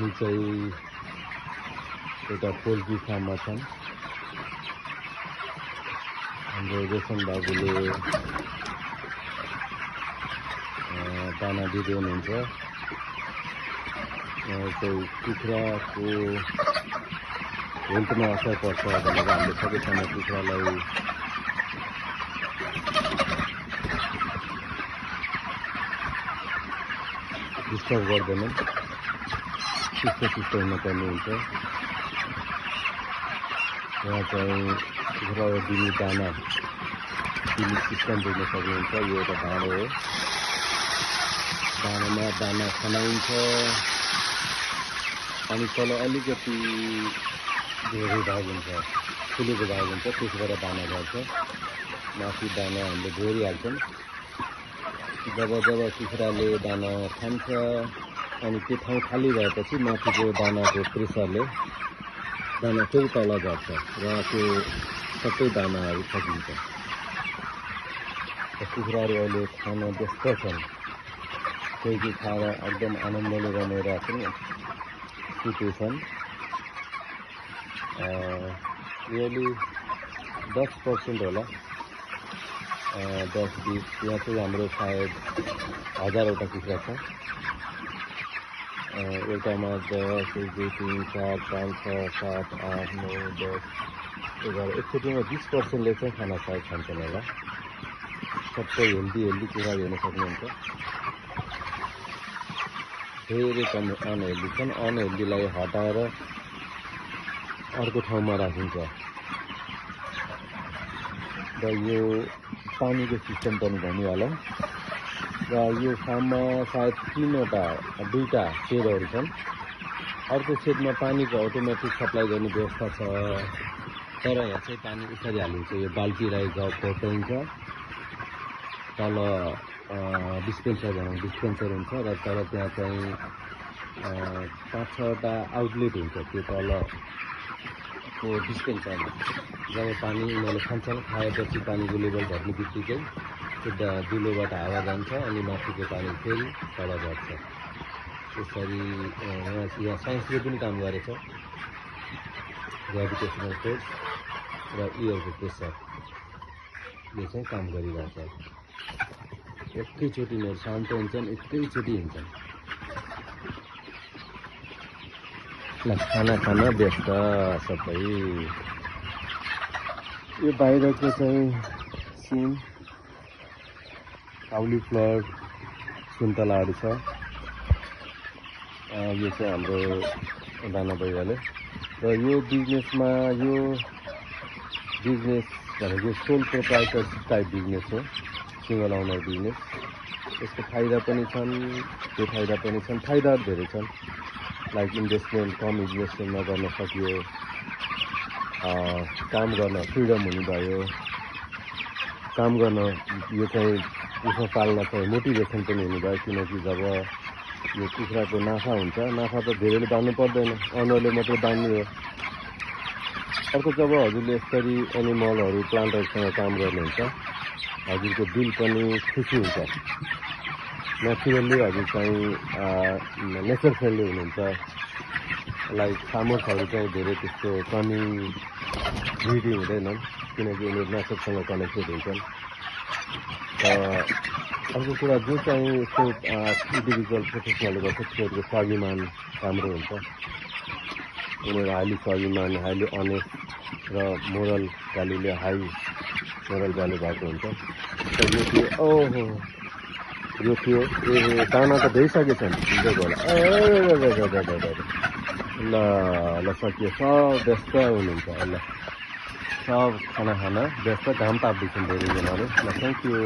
हामी चाहिँ एउटा पोल्ट्री फार्ममा छौँ। हाम्रो रोशन बाबुले दाना दिँदै हुनुहुन्छ। चाहिँ कुखुराको हेल्थमा असर पर्छ भनेर हामीले सबैजना कुखुरालाई डिस्टर्ब गर्दैनन्, सुस्त हुनुपर्ने हुन्छ। यहाँ चाहिँ कुखुरालाई दिने दाना दिने सिस्टम देख्न सक्नुहुन्छ। यो एउटा भाँडो हो, भाँडोमा दाना खनाइन्छ अनि तल अलिकति धेरै भाग हुन्छ, फुलेको भाग हुन्छ, त्यसबाट दाना झर्छ। माथि दाना हामीले झोरिहाल्छौँ। जब कुखुराले दाना खान्छ अनि त्यो ठाउँ खाली भएपछि माथिको दानाको प्रेसरले दाना फेरि तल झर्छ र त्यो सबै दानाहरू सकिन्छ। कुखुराहरू अहिले खान व्यस्त छन्, कोही खाएर एकदम आनन्दले रमाइरहेछन्, सुतेछन्। रियली 10% होला, 10-20। यहाँ चाहिँ हाम्रो सायद 1000वटा कुखुरा छ। एउटामा 10, 1, 2, 3, 4, 5, 6, 7, 8, 9, 10, 11। एकचोटिमा 20%ले चाहिँ खाना सायद खान्छन् होला। सबै हेल्दी कुखुरा हेर्न सक्नुहुन्छ। धेरै कम अनहेल्दी छन्। अनहेल्दीलाई हटाएर अर्को ठाउँमा राखिन्छ। र यो पानीको सिस्टम पनि भनिहालौँ। र यो फार्ममा सायद 2टा सेडहरू छन्। अर्को सेडमा पानीको अटोमेटिक सप्लाई गर्ने व्यवस्था छ, तर यहाँ चाहिँ पानी यसरी हालिन्छ। यो बाल्टीलाई घटाइन्छ, तल डिस्पेन्सर हुन्छ र तल त्यहाँ चाहिँ 5-6वटा आउटलेट हुन्छ। त्यो तलको डिस्पेन्सरमा जब पानी उनीहरूले खान्छन्, खाएपछि पानीको लेभल घट्ने बित्तिकै त्यो दुलोबाट हावा जान्छ अनि माथिको पानी फेरि तल झर्छ। त्यसरी यहाँ साइन्सले पनि काम गरेछ। ग्राभिटेसनल फोर्स र एयरको प्रेसरले चाहिँ काम गरिरहेछ। एकैचोटि उनीहरू शान्त हुन्छन्, एकैचोटि हिँड्छन्। खाना खान व्यस्त सबै। यो बाहिरको चाहिँ सिम, काउलीफ्लावर, सुन्तलाहरू छ। यो चाहिँ हाम्रो दाना भइहाल्यो। र यो बिजनेस भनेको सोल प्रोप्राइटर टाइप बिजनेस हो, सिंगल ओनर बिजनेस। यसको फाइदा पनि छन्, त्यो फाइदा पनि छन्। फाइदाहरू धेरै छन्, लाइक इन्भेस्टमेन्ट कम इन्भेस्टमेन्टमा गर्न सकियो, काम गर्न फ्रिडम हुनुभयो, काम गर्न यो चाहिँ उसमा पाल्न चाहिँ मोटिभेसन पनि हुनुभयो। किनकि जब यो कुखुराको नाफा हुन्छ, नाफा त धेरैले बाँध्नु पर्दैन, अनरले मात्रै बाँध्ने हो। अर्को जब हजुरले यसरी एनिमलहरू प्लान्टहरूसँग काम गर्नुहुन्छ, हजुरको दिल पनि खुसी हुन्छ। नेचुरल्ली हजुर चाहिँ नेचर फ्रेन्डली हुनुहुन्छ। लाइक फार्मर्सहरू चाहिँ धेरै त्यस्तो ग्रिडी हुँदैनन्, किनकि उनीहरू नेचरसँग कनेक्टेड हुन्छन्। र अर्को कुरा जो चाहिँ यस्तो इन्डिभिजुअल प्रोफेसनलले गर्छ, त्यसको स्वाभिमान राम्रो हुन्छ। उनीहरू हाइली स्वाभिमान, हाइली अनेस्ट र मोरल भ्यालुले हाई मोरल भ्यालु भएको हुन्छ। यो थियो दाना त भइसकेछन् होला। ल सकियो, सब व्यस्त हुनुहुन्छ। ल सब खाना व्यस्त, घाम ताप्दैछन् धेरैजनाले। ल थ्याङ्क यू।